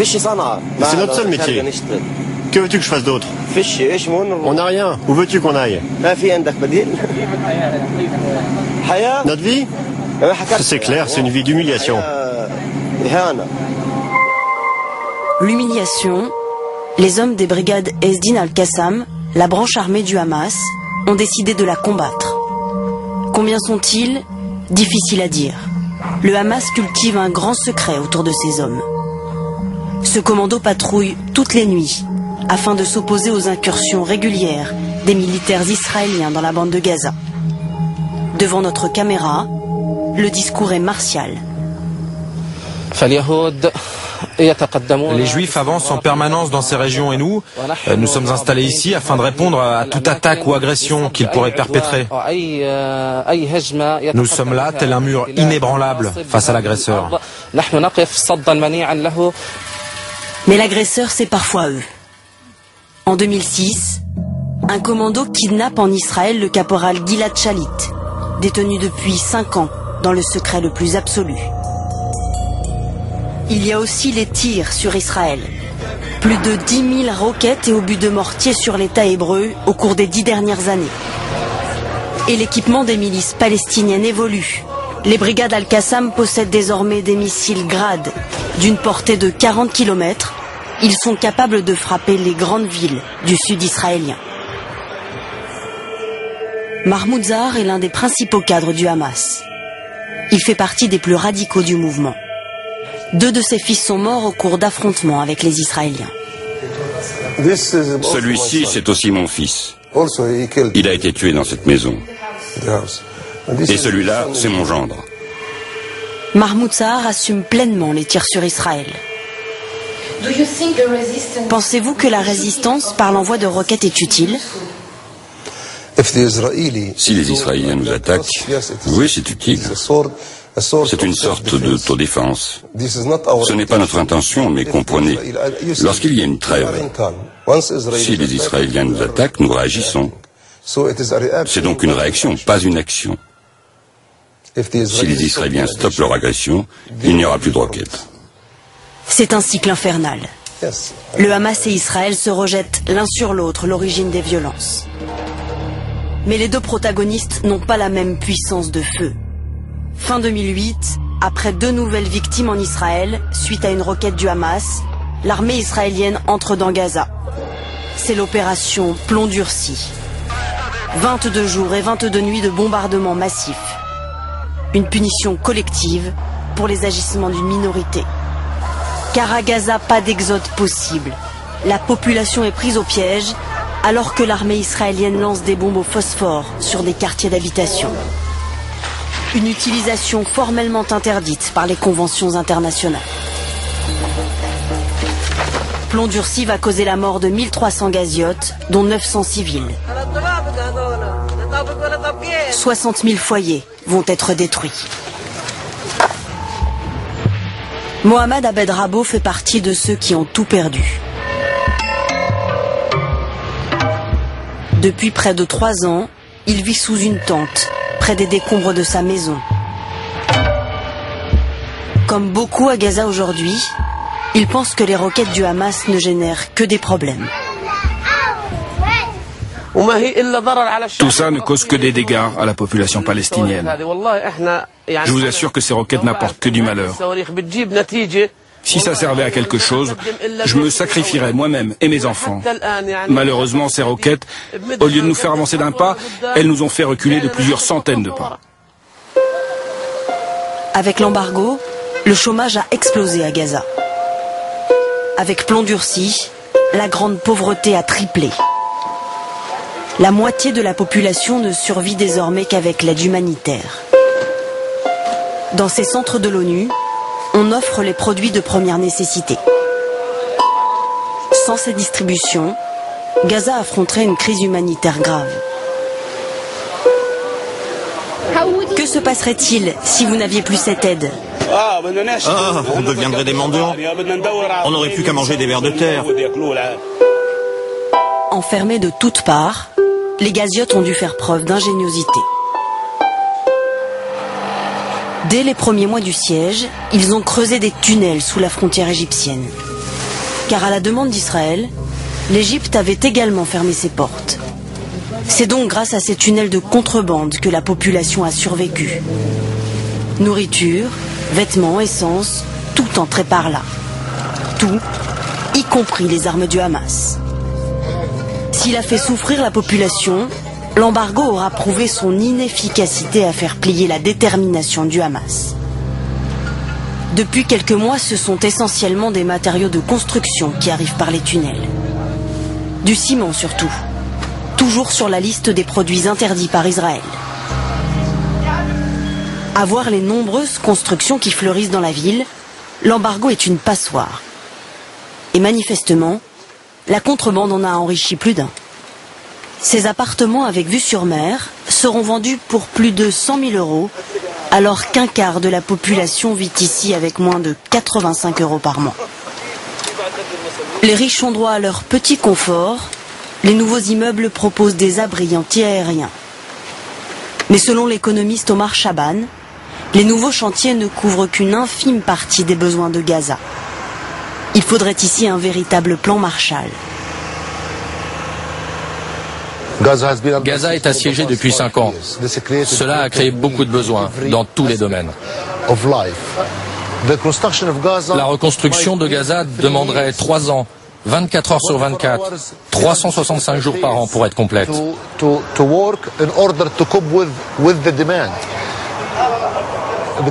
C'est notre seul métier. Que veux-tu que je fasse d'autre? On n'a rien. Où veux-tu qu'on aille? Notre vie? C'est clair, c'est une vie d'humiliation. L'humiliation, les hommes des brigades Esdin al-Qassam, la branche armée du Hamas, ont décidé de la combattre. Combien sont-ils? Difficile à dire. Le Hamas cultive un grand secret autour de ces hommes. Ce commando patrouille toutes les nuits afin de s'opposer aux incursions régulières des militaires israéliens dans la bande de Gaza. Devant notre caméra, le discours est martial. Les Juifs avancent en permanence dans ces régions et nous sommes installés ici afin de répondre à toute attaque ou agression qu'ils pourraient perpétrer. Nous sommes là, tel un mur inébranlable face à l'agresseur. Mais l'agresseur, c'est parfois eux. En 2006, un commando kidnappe en Israël le caporal Gilad Shalit, détenu depuis 5 ans dans le secret le plus absolu. Il y a aussi les tirs sur Israël. Plus de 10 000 roquettes et obus de mortier sur l'État hébreu au cours des 10 dernières années. Et l'équipement des milices palestiniennes évolue. Les brigades Al-Qassam possèdent désormais des missiles Grad d'une portée de 40 km. Ils sont capables de frapper les grandes villes du sud israélien. Mahmoud Zahar est l'un des principaux cadres du Hamas. Il fait partie des plus radicaux du mouvement. 2 de ses fils sont morts au cours d'affrontements avec les Israéliens. Celui-ci, c'est aussi mon fils. Il a été tué dans cette maison. Et celui-là, c'est mon gendre. Mahmoud Zahar assume pleinement les tirs sur Israël. Pensez-vous que la résistance par l'envoi de roquettes est utile? Si les Israéliens nous attaquent, oui, c'est utile. C'est une sorte d'autodéfense. Ce n'est pas notre intention, mais comprenez, lorsqu'il y a une trêve, si les Israéliens nous attaquent, nous réagissons. C'est donc une réaction, pas une action. Si les Israéliens stoppent leur agression, il n'y aura plus de roquettes. C'est un cycle infernal. Le Hamas et Israël se rejettent l'un sur l'autre l'origine des violences. Mais les 2 protagonistes n'ont pas la même puissance de feu. Fin 2008, après 2 nouvelles victimes en Israël, suite à une roquette du Hamas, l'armée israélienne entre dans Gaza. C'est l'opération Plomb durci. 22 jours et 22 nuits de bombardements massifs. Une punition collective pour les agissements d'une minorité. Car à Gaza, pas d'exode possible. La population est prise au piège alors que l'armée israélienne lance des bombes au phosphore sur des quartiers d'habitation. Une utilisation formellement interdite par les conventions internationales. Plomb durci va causer la mort de 1300 gaziotes, dont 900 civils. 60 000 foyers vont être détruits. Mohamed Abed Rabo fait partie de ceux qui ont tout perdu. Depuis près de 3 ans, il vit sous une tente, près des décombres de sa maison. Comme beaucoup à Gaza aujourd'hui, il pense que les roquettes du Hamas ne génèrent que des problèmes. Tout ça ne cause que des dégâts à la population palestinienne. Je vous assure que ces roquettes n'apportent que du malheur. Si ça servait à quelque chose, je me sacrifierais moi-même et mes enfants. Malheureusement, ces roquettes, au lieu de nous faire avancer d'un pas, elles nous ont fait reculer de plusieurs centaines de pas. Avec l'embargo, le chômage a explosé à Gaza. Avec Plomb durci, la grande pauvreté a triplé. La moitié de la population ne survit désormais qu'avec l'aide humanitaire. Dans ces centres de l'ONU, on offre les produits de première nécessité. Sans ces distributions, Gaza affronterait une crise humanitaire grave. Que se passerait-il si vous n'aviez plus cette aide? On deviendrait des mendiants. On n'aurait plus qu'à manger des vers de terre. Enfermés de toutes parts, les gaziotes ont dû faire preuve d'ingéniosité. Dès les premiers mois du siège, ils ont creusé des tunnels sous la frontière égyptienne. Car à la demande d'Israël, l'Égypte avait également fermé ses portes. C'est donc grâce à ces tunnels de contrebande que la population a survécu. Nourriture, vêtements, essence, tout entrait par là. Tout, y compris les armes du Hamas. S'il a fait souffrir la population, l'embargo aura prouvé son inefficacité à faire plier la détermination du Hamas. Depuis quelques mois, ce sont essentiellement des matériaux de construction qui arrivent par les tunnels. Du ciment surtout, toujours sur la liste des produits interdits par Israël. À voir les nombreuses constructions qui fleurissent dans la ville, l'embargo est une passoire. Et manifestement, la contrebande en a enrichi plus d'un. Ces appartements avec vue sur mer seront vendus pour plus de 100 000 €, alors qu'un quart de la population vit ici avec moins de 85 € par mois. Les riches ont droit à leur petit confort, les nouveaux immeubles proposent des abris anti-aériens. Mais selon l'économiste Omar Chaban, les nouveaux chantiers ne couvrent qu'une infime partie des besoins de Gaza. Il faudrait ici un véritable plan Marshall. Gaza est assiégée depuis 5 ans. Cela a créé beaucoup de besoins dans tous les domaines. La reconstruction de Gaza demanderait 3 ans, 24 heures sur 24, 365 jours par an pour être complète.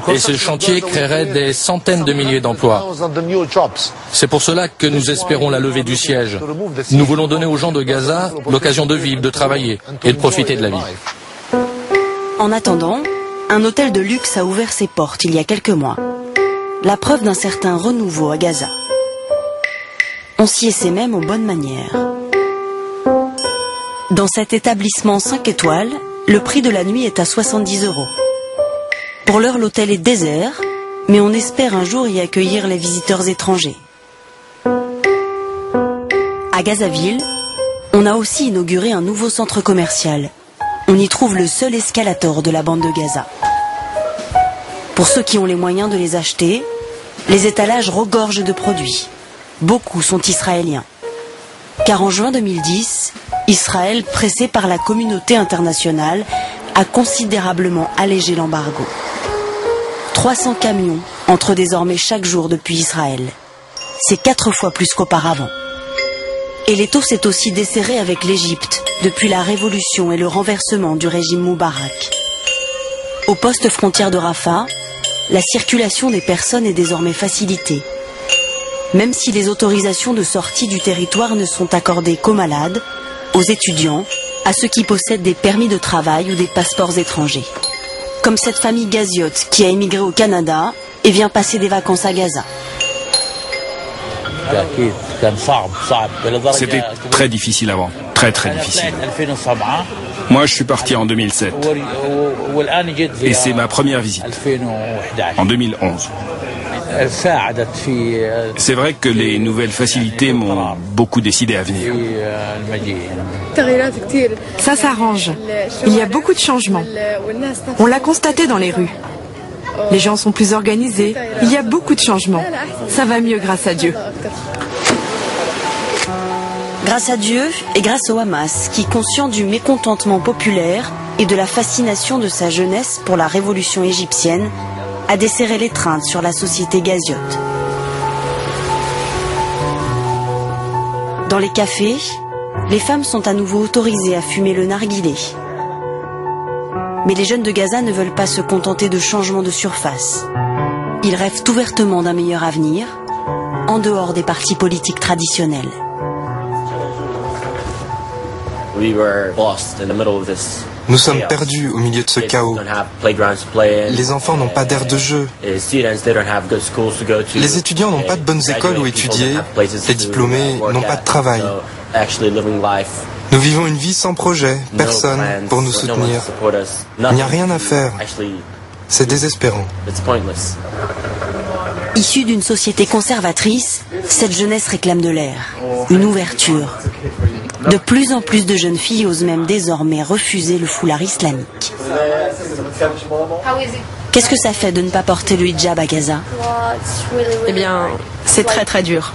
Et ce chantier créerait des centaines de milliers d'emplois. C'est pour cela que nous espérons la levée du siège. Nous voulons donner aux gens de Gaza l'occasion de vivre, de travailler et de profiter de la vie. En attendant, un hôtel de luxe a ouvert ses portes il y a quelques mois. La preuve d'un certain renouveau à Gaza. On s'y essaie même aux bonnes manières. Dans cet établissement 5 étoiles, le prix de la nuit est à 70 €. Pour l'heure, l'hôtel est désert, mais on espère un jour y accueillir les visiteurs étrangers. À Gazaville, on a aussi inauguré un nouveau centre commercial. On y trouve le seul escalator de la bande de Gaza. Pour ceux qui ont les moyens de les acheter, les étalages regorgent de produits. Beaucoup sont israéliens. Car en juin 2010, Israël, pressé par la communauté internationale, a considérablement allégé l'embargo. 300 camions entrent désormais chaque jour depuis Israël. C'est 4 fois plus qu'auparavant. Et l'étau s'est aussi desserré avec l'Égypte depuis la révolution et le renversement du régime Moubarak. Au poste frontière de Rafah, la circulation des personnes est désormais facilitée. Même si les autorisations de sortie du territoire ne sont accordées qu'aux malades, aux étudiants, à ceux qui possèdent des permis de travail ou des passeports étrangers. Comme cette famille Gaziote qui a émigré au Canada et vient passer des vacances à Gaza. C'était très difficile avant, très difficile. Moi, je suis parti en 2007 et c'est ma première visite, en 2011. C'est vrai que les nouvelles facilités m'ont beaucoup décidé à venir. Ça s'arrange. Il y a beaucoup de changements. On l'a constaté dans les rues. Les gens sont plus organisés. Il y a beaucoup de changements. Ça va mieux grâce à Dieu. Grâce à Dieu et grâce au Hamas, qui, conscient du mécontentement populaire et de la fascination de sa jeunesse pour la révolution égyptienne, a desserré l'étreinte sur la société gaziote. Dans les cafés, les femmes sont à nouveau autorisées à fumer le narguilé. Mais les jeunes de Gaza ne veulent pas se contenter de changements de surface. Ils rêvent ouvertement d'un meilleur avenir, en dehors des partis politiques traditionnels. Nous sommes perdus au milieu de ce chaos. Les enfants n'ont pas d'aire de jeu. Les étudiants n'ont pas de bonnes écoles où étudier. Les diplômés n'ont pas de travail. Nous vivons une vie sans projet, personne pour nous soutenir. Il n'y a rien à faire. C'est désespérant. Issue d'une société conservatrice, cette jeunesse réclame de l'air, une ouverture. De plus en plus de jeunes filles osent même désormais refuser le foulard islamique. Qu'est-ce que ça fait de ne pas porter le hijab à Gaza? Eh bien, c'est très très dur.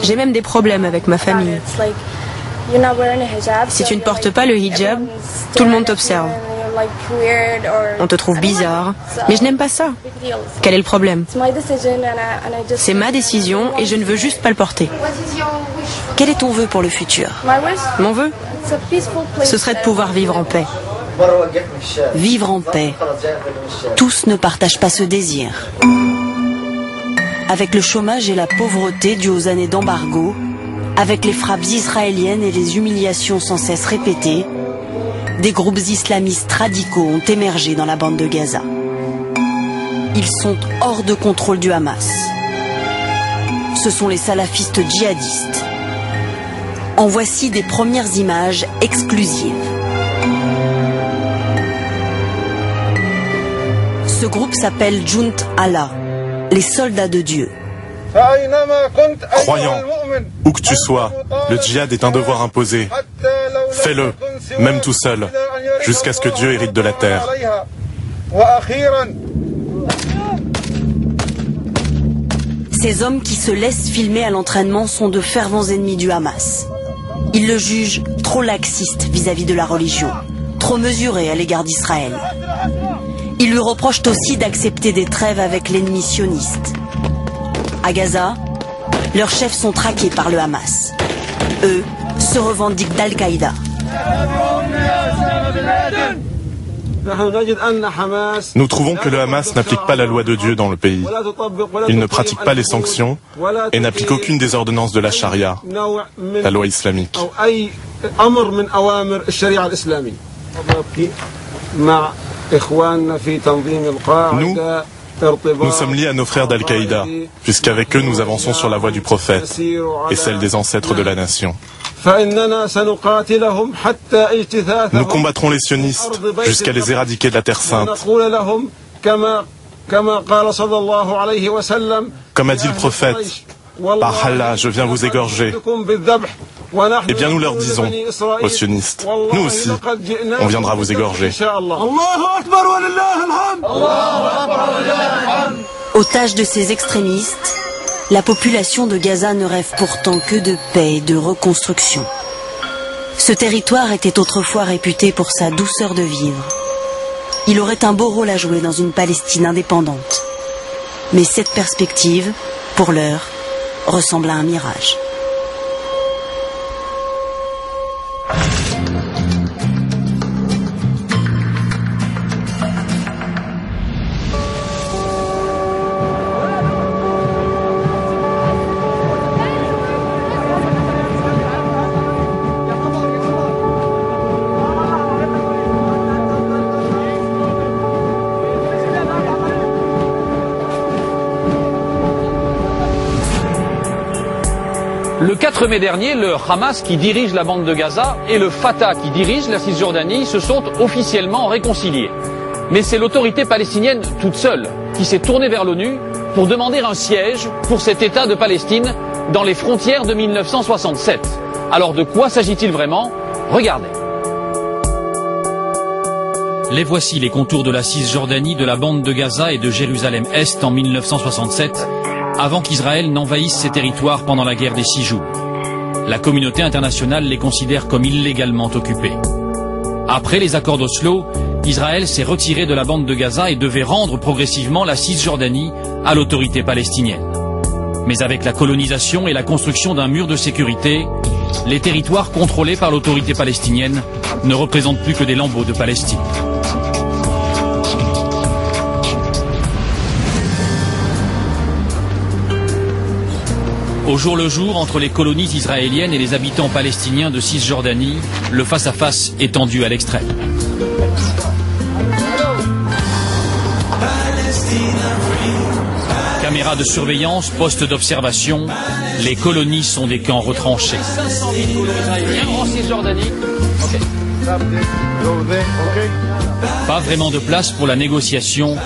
J'ai même des problèmes avec ma famille. Si tu ne portes pas le hijab, tout le monde t'observe. On te trouve bizarre. Mais je n'aime pas ça. Quel est le problème? C'est ma décision et je ne veux juste pas le porter. Quel est ton vœu pour le futur? Mon vœu? Ce serait de pouvoir vivre en paix. Vivre en paix. Tous ne partagent pas ce désir. Avec le chômage et la pauvreté dues aux années d'embargo, avec les frappes israéliennes et les humiliations sans cesse répétées, des groupes islamistes radicaux ont émergé dans la bande de Gaza. Ils sont hors de contrôle du Hamas. Ce sont les salafistes djihadistes. En voici des premières images exclusives. Ce groupe s'appelle Junt Allah, les soldats de Dieu. Croyant, où que tu sois, le djihad est un devoir imposé. Fais-le, même tout seul, jusqu'à ce que Dieu hérite de la terre. Ces hommes qui se laissent filmer à l'entraînement sont de fervents ennemis du Hamas. Ils le jugent trop laxiste vis-à-vis de la religion, trop mesuré à l'égard d'Israël. Ils lui reprochent aussi d'accepter des trêves avec l'ennemi sioniste. À Gaza, leurs chefs sont traqués par le Hamas. Eux se revendiquent d'Al-Qaïda. Nous trouvons que le Hamas n'applique pas la loi de Dieu dans le pays. Il ne pratique pas les sanctions et n'applique aucune des ordonnances de la charia, la loi islamique. Nous sommes liés à nos frères d'Al-Qaïda, puisqu'avec eux nous avançons sur la voie du prophète et celle des ancêtres de la nation. Nous combattrons les sionistes jusqu'à les éradiquer de la Terre Sainte. Comme a dit le prophète, par Allah, je viens vous égorger. Eh bien nous leur disons aux sionistes, nous aussi, on viendra vous égorger. Otage de ces extrémistes, la population de Gaza ne rêve pourtant que de paix et de reconstruction. Ce territoire était autrefois réputé pour sa douceur de vivre. Il aurait un beau rôle à jouer dans une Palestine indépendante. Mais cette perspective, pour l'heure, ressemble à un mirage. Le 4 mai dernier, le Hamas qui dirige la bande de Gaza et le Fatah qui dirige la Cisjordanie se sont officiellement réconciliés. Mais c'est l'autorité palestinienne toute seule qui s'est tournée vers l'ONU pour demander un siège pour cet État de Palestine dans les frontières de 1967. Alors de quoi s'agit-il vraiment? Regardez. Les voici les contours de la Cisjordanie, de la bande de Gaza et de Jérusalem-Est en 1967, avant qu'Israël n'envahisse ces territoires pendant la guerre des 6 jours. La communauté internationale les considère comme illégalement occupés. Après les accords d'Oslo, Israël s'est retiré de la bande de Gaza et devait rendre progressivement la Cisjordanie à l'autorité palestinienne. Mais avec la colonisation et la construction d'un mur de sécurité, les territoires contrôlés par l'autorité palestinienne ne représentent plus que des lambeaux de Palestine. Au jour le jour, entre les colonies israéliennes et les habitants palestiniens de Cisjordanie, le face-à-face est tendu à l'extrême. Caméras de surveillance, postes d'observation, les colonies sont des camps retranchés. 500 000 colons israéliens en Cisjordanie. Pas vraiment de place pour la négociation